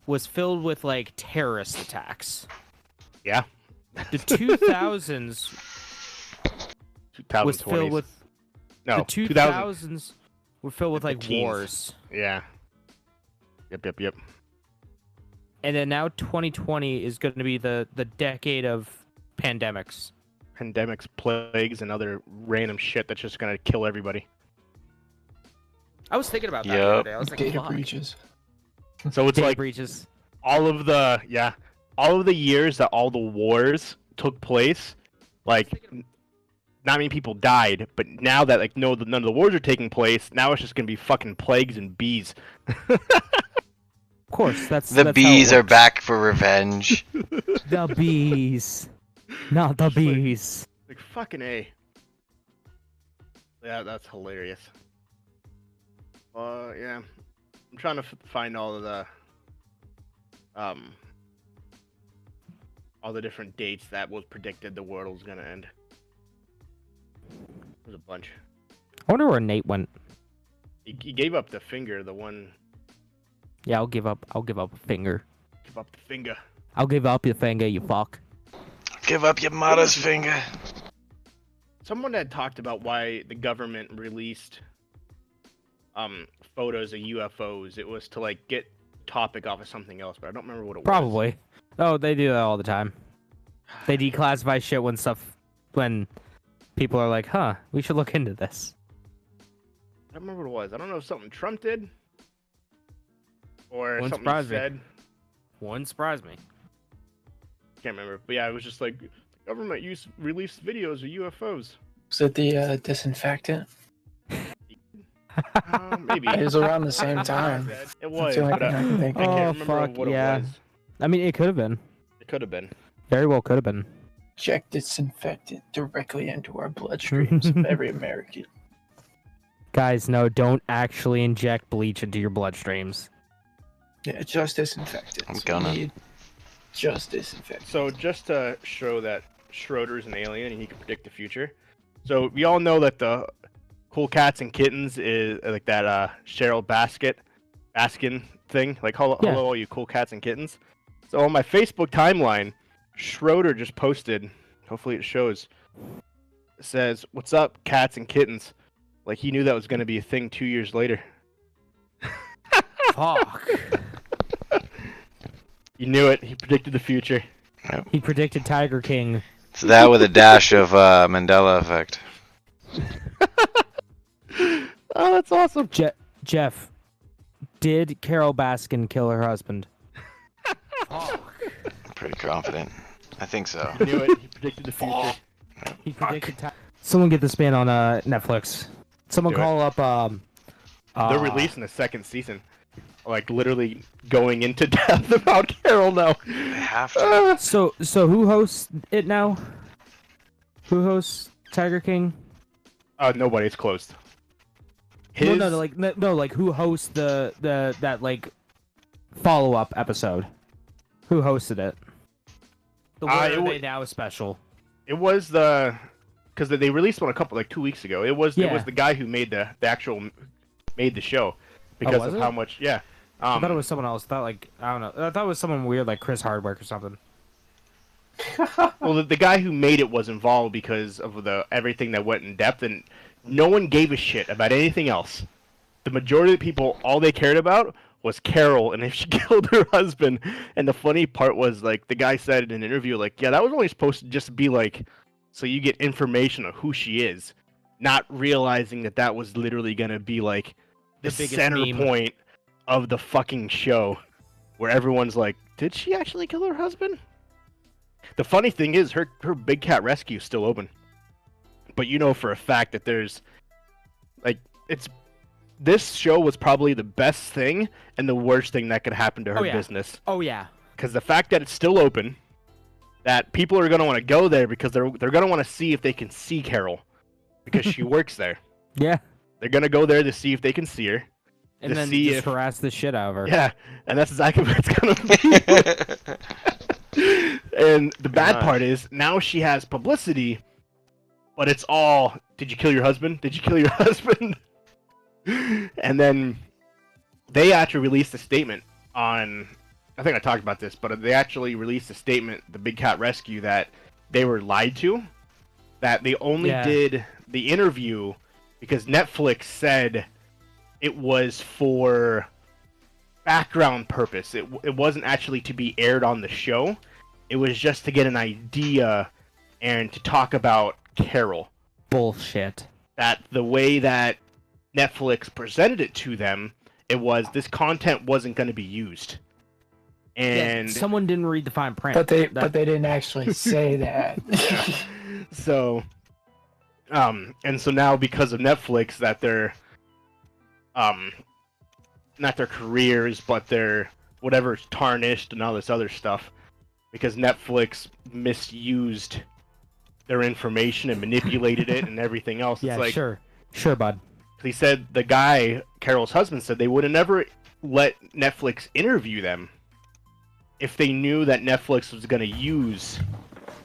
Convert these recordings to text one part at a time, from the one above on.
was filled with like terrorist attacks. Yeah. The 2000s was filled 2020s. with No, the 2000. 2000s were filled with The like teens. wars. Yeah. Yep. And then now 2020 is going to be the decade of pandemics. Pandemics, plagues, and other random shit that's just gonna kill everybody. I was thinking about that the other day. I was like, Data fuck. breaches. So it's Data like breaches. all of the years that all the wars took place, like not many people died, but now that like none of the wars are taking place, now it's just gonna be fucking plagues and bees. Of course, that's The how it bees are works. back for revenge. The bees, not the Just like- bees. Like fucking A. Yeah, that's hilarious. Yeah, I'm trying to find all of the all the different dates that was predicted the world was gonna end. There's a bunch. I wonder where Nate went. He gave up the finger, the one. Yeah, I'll give up. I'll give up a finger. Give up the finger. I'll give up your finger, you fuck. Give up your mother's finger. Someone had talked about why the government released photos of UFOs. It was to like get topic off of something else, but I don't remember what it was. Probably. Oh, they do that all the time. They declassify shit when people are like, huh, we should look into this. I don't remember what it was. I don't know if something Trump did or Wouldn't something surprise he me. said. Wouldn't surprise me. Can't remember. But yeah, it was just like the government released videos of UFOs. Was it the disinfectant? Maybe. It was around the same time. It was. That's the only But, thing I can think I of. Oh, can't remember fuck, what yeah. it was. I mean, it could have been. It could have been. Very well could have been. Inject disinfectant directly into our bloodstreams of every American. Guys, no, don't actually inject bleach into your bloodstreams. Yeah, just disinfectant. I'm gonna. We need just disinfectant. So just to show that Schroeder's an alien and he can predict the future. So we all know that the Cool Cats and Kittens is like that Cheryl Baskin thing. Like hello all you cool cats and kittens. So on my Facebook timeline, Schroeder just posted, hopefully it shows, it says, "What's up, cats and kittens?" Like he knew that was gonna be a thing 2 years later. Fuck. He knew it. He predicted the future. He predicted Tiger King. It's that with a dash of Mandela effect. Oh, that's awesome. Jeff, did Carol Baskin kill her husband? I'm pretty confident. I think so. He knew it. He predicted the future. He predicted Someone get this man on Netflix. Someone Do it. call up They're releasing the second season. Like literally going into depth about Carol now. They have to. So who hosts it now? Who hosts Tiger King? Nobody. It's closed. Well, like who hosts that like follow-up episode? Who hosted it? The Where Are They Now special. It was because they released one 2 weeks ago. It was the guy who made the show because was of it? how much I thought it was someone else. I don't know. I thought it was someone weird like Chris Hardwick or something. well the guy who made it was involved because of everything that went in depth, and no one gave a shit about anything else. The majority of the people, all they cared about was Carol and if she killed her husband. And the funny part was, like, the guy said in an interview, like, yeah, that was only supposed to just be like so you get information of who she is, not realizing that was literally gonna be like the biggest center meme. point of the fucking show, where everyone's like, did she actually kill her husband? The funny thing is, her Big Cat Rescue is still open, but you know for a fact that there's this show was probably the best thing and the worst thing that could happen to her business. Oh yeah. Because the fact that it's still open, that people are gonna want to go there because they're gonna want to see if they can see Carol, because she works there. Yeah. They're gonna go there to see if they can see her. And to then see just harass the shit out of her. Yeah, and that's exactly what it's gonna be. And the bad part is now she has publicity, but it's all, did you kill your husband? Did you kill your husband? And then they actually released a statement on I think I talked about this, but they actually released a statement, the Big Cat Rescue, that they were lied to, that they only did the interview because Netflix said it was for background purpose. It wasn't actually to be aired on the show. It was just to get an idea and to talk about Carol. Bullshit. That the way that Netflix presented it to them, it was this content wasn't going to be used. And someone didn't read the fine print. But they didn't actually say that. So, and so now because of Netflix, that their, not their careers, but their whatever's tarnished and all this other stuff, because Netflix misused their information and manipulated it and everything else. Yeah, it's like, sure, bud. He said the guy, Carol's husband, said they would have never let Netflix interview them if they knew that Netflix was going to use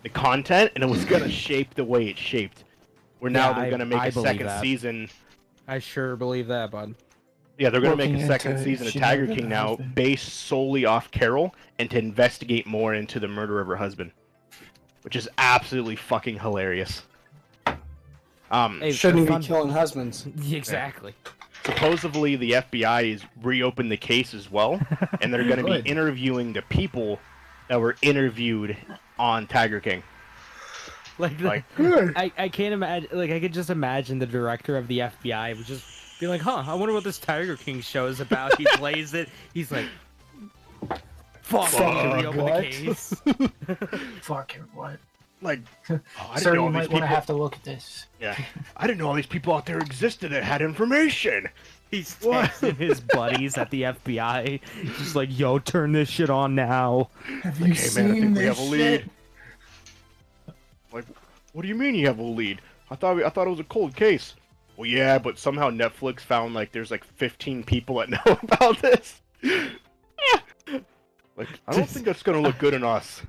the content and it was going to shape the way it shaped. Where now they're going to make a second season. I sure believe that, bud. Yeah, they're going to make a second season of Tiger King now based solely off Carol and to investigate more into the murder of her husband. Which is absolutely fucking hilarious. Shouldn't be killing husbands. Exactly. Yeah. Supposedly the FBI has reopened the case as well, and they're going to be interviewing the people that were interviewed on Tiger King. I can't imagine. Like, I could just imagine the director of the FBI would just be like, "Huh, I wonder what this Tiger King show is about." He plays it. He's like, "Fuck, reopen the case." Fucking what? Like, sir, you might want to have to look at this. Yeah, I didn't know all these people out there existed that had information. He's texting his buddies at the FBI, just like, "Yo, turn this shit on now." Have you seen this shit? Like, what do you mean you have a lead? I thought it was a cold case. Well, yeah, but somehow Netflix found like there's like 15 people that know about this. Like, I don't think that's gonna look good on us.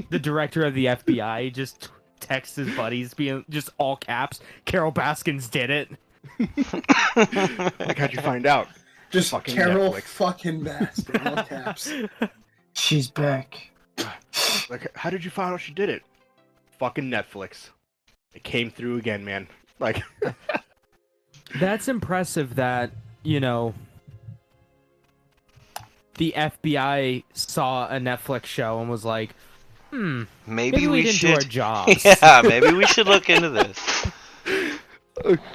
The director of the FBI just texts his buddies, being just all caps, "Carol Baskins did it." Like, how'd you find out? Just fucking Carol Netflix. fucking Baskin, all caps. She's back. Like, how did you find out she did it? Fucking Netflix. It came through again, man. Like, that's impressive that, you know, the FBI saw a Netflix show and was like, maybe we didn't do our jobs. Yeah, maybe we should look into this.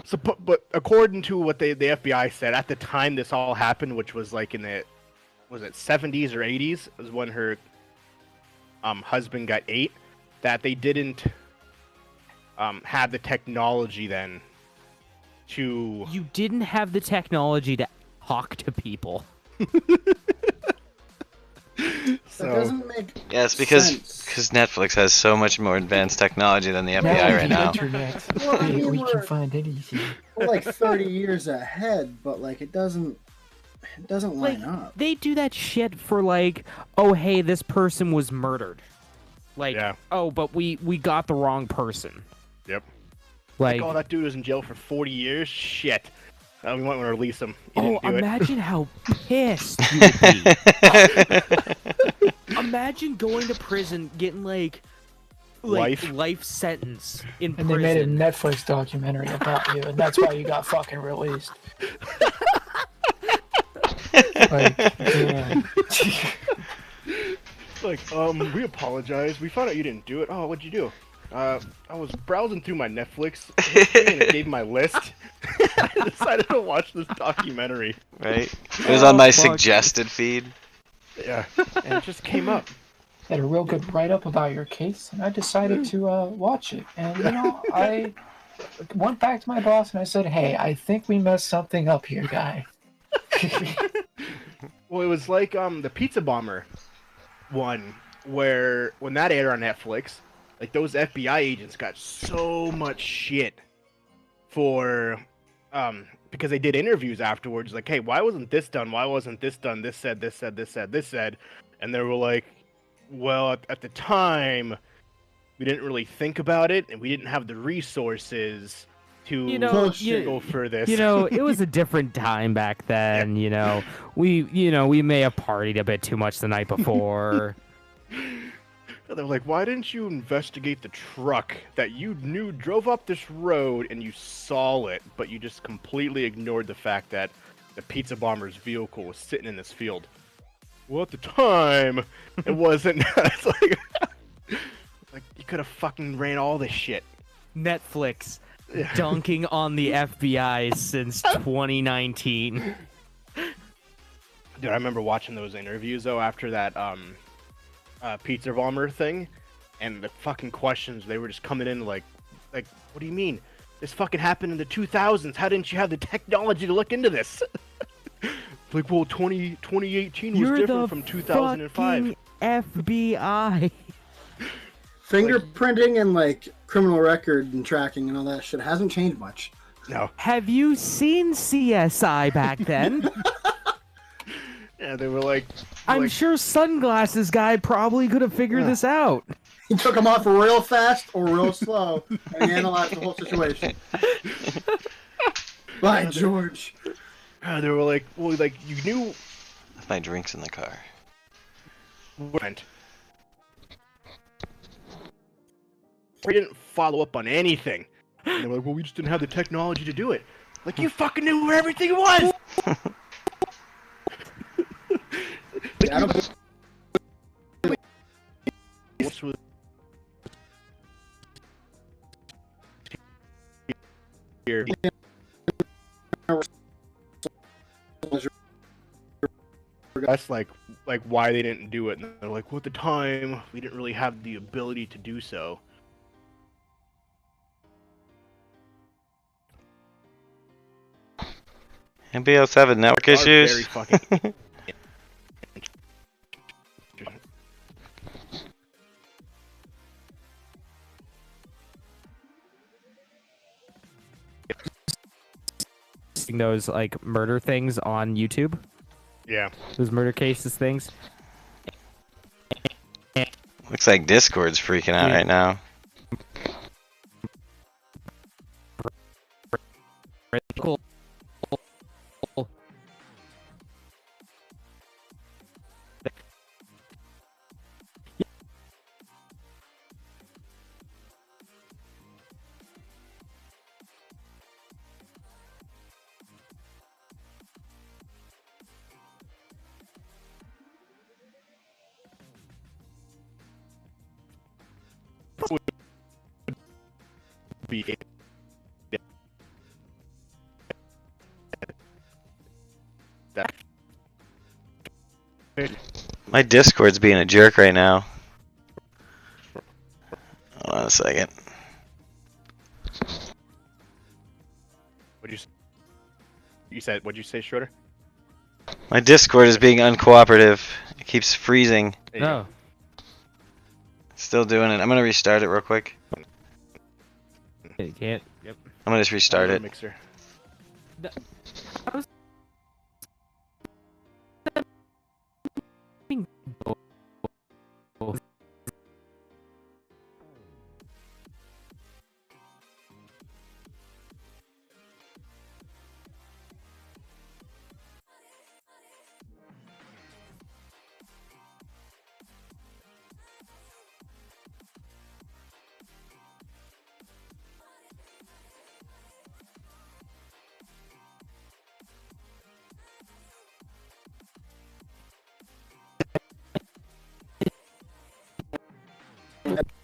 So, but according to what the FBI said at the time this all happened, which was like in the, was it 70s or 80s, was when her husband got ate, that they didn't have the technology then to... You didn't have the technology to talk to people. So, that doesn't make it's because Netflix has so much more advanced technology than the FBI right now. Well, I mean, we can find anything. We're like 30 years ahead, but like it doesn't line up. They do that shit for like, oh hey, this person was murdered. Like, oh, but we got the wrong person. Yep. Like, oh, that dude was in jail for 40 years? Shit. We might want to release him. Imagine how pissed you would be. Imagine going to prison, getting like life sentence in prison. And they made a Netflix documentary about you, and that's why you got fucking released. Like, yeah. Like, we apologize. We found out you didn't do it. Oh, what'd you do? I was browsing through my Netflix, and it gave my list. I decided to watch this documentary. Right? It was on my suggested feed. Yeah, and it just came up. Had a real good write-up about your case, and I decided to watch it. And, you know, I went back to my boss, and I said, hey, I think we messed something up here, guy. Well, it was like the Pizza Bomber one, where when that aired on Netflix, like those FBI agents got so much shit for because they did interviews afterwards, like, hey, why wasn't this done? Why wasn't this done? This said, this said, this said, this said, and they were like, well, at the time, we didn't really think about it, and we didn't have the resources to Bullshit. go for this. it was a different time back then. We may have partied a bit too much the night before. They're like, why didn't you investigate the truck that you knew drove up this road and you saw it, but you just completely ignored the fact that the pizza bomber's vehicle was sitting in this field? Well, at the time, it wasn't. It's like you could have fucking ran all this shit. Netflix dunking on the FBI since 2019. Dude, I remember watching those interviews though after that pizza bomber thing, and the fucking questions they were just coming in like, what do you mean? This fucking happened in the 2000s. How didn't you have the technology to look into this? Like, well, 2018 was different from 2005. FBI. Fingerprinting and like criminal record and tracking and all that shit hasn't changed much. No. Have you seen CSI back then? Yeah, they were like. I'm sure Sunglasses Guy probably could have figured this out. He took them off real fast or real slow and he analyzed the whole situation. By George. They were like, well, like you knew. My drink's in the car. Went. We didn't follow up on anything. And they were like, well, we just didn't have the technology to do it. Like, you fucking knew where everything was! I don't Here. That's like why they didn't do it. And they're like, well, at the time, we didn't really have the ability to do so. MBO7 network issues. Very fucking... Those like murder things on YouTube. Yeah. Those murder cases things. Looks like Discord's freaking out right now. Cool. Be that. My Discord's being a jerk right now. Hold on a second. What'd you say, Schroeder? My Discord is being uncooperative. It keeps freezing. No. Still doing it. I'm gonna restart it real quick. You can't. Yep. I'm gonna just restart it. Mixer.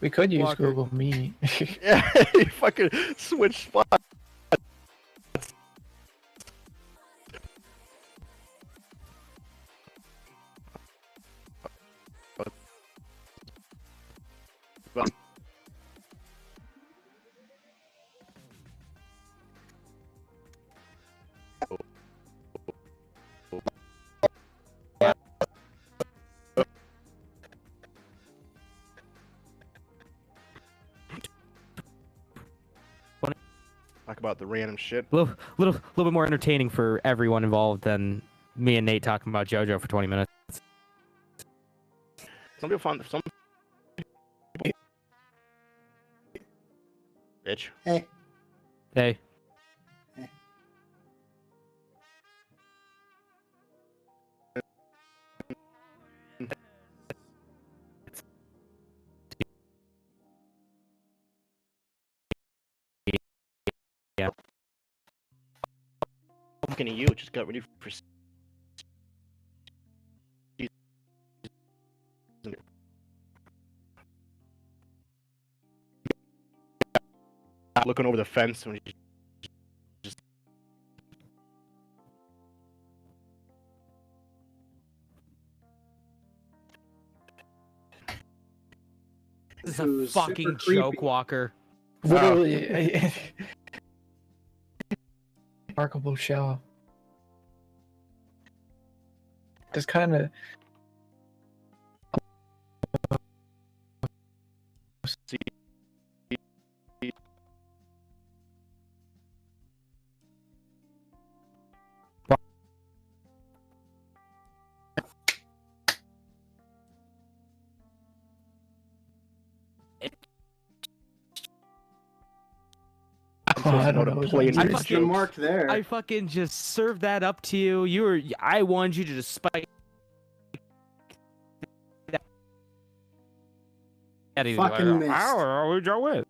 We could use Walker. Google Meet. Yeah, you fucking switch spots. Talk about the random shit. Little bit more entertaining for everyone involved than me and Nate talking about JoJo for 20 minutes. Some people find some. Bitch. Hey. Hey. talking to you. Just got ready for. Looking over the fence when he just. This is a Who's fucking super creepy. joke walker. Literally, remarkable show. Just kind of. I don't know. Play I in fucking- Good mark there. I fucking just served that up to you. I wanted you to just spike. Fucking missed. How would you win?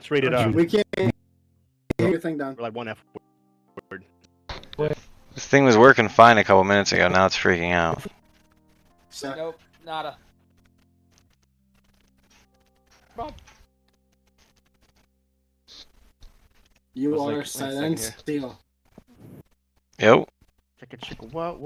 It's rated R. We can't get your thing done. Like one F word. This thing was working fine a couple minutes ago. Now it's freaking out. So, Nope, nada. you was are like, wait a second silent here. still. Yep. Chicken, chicken, what?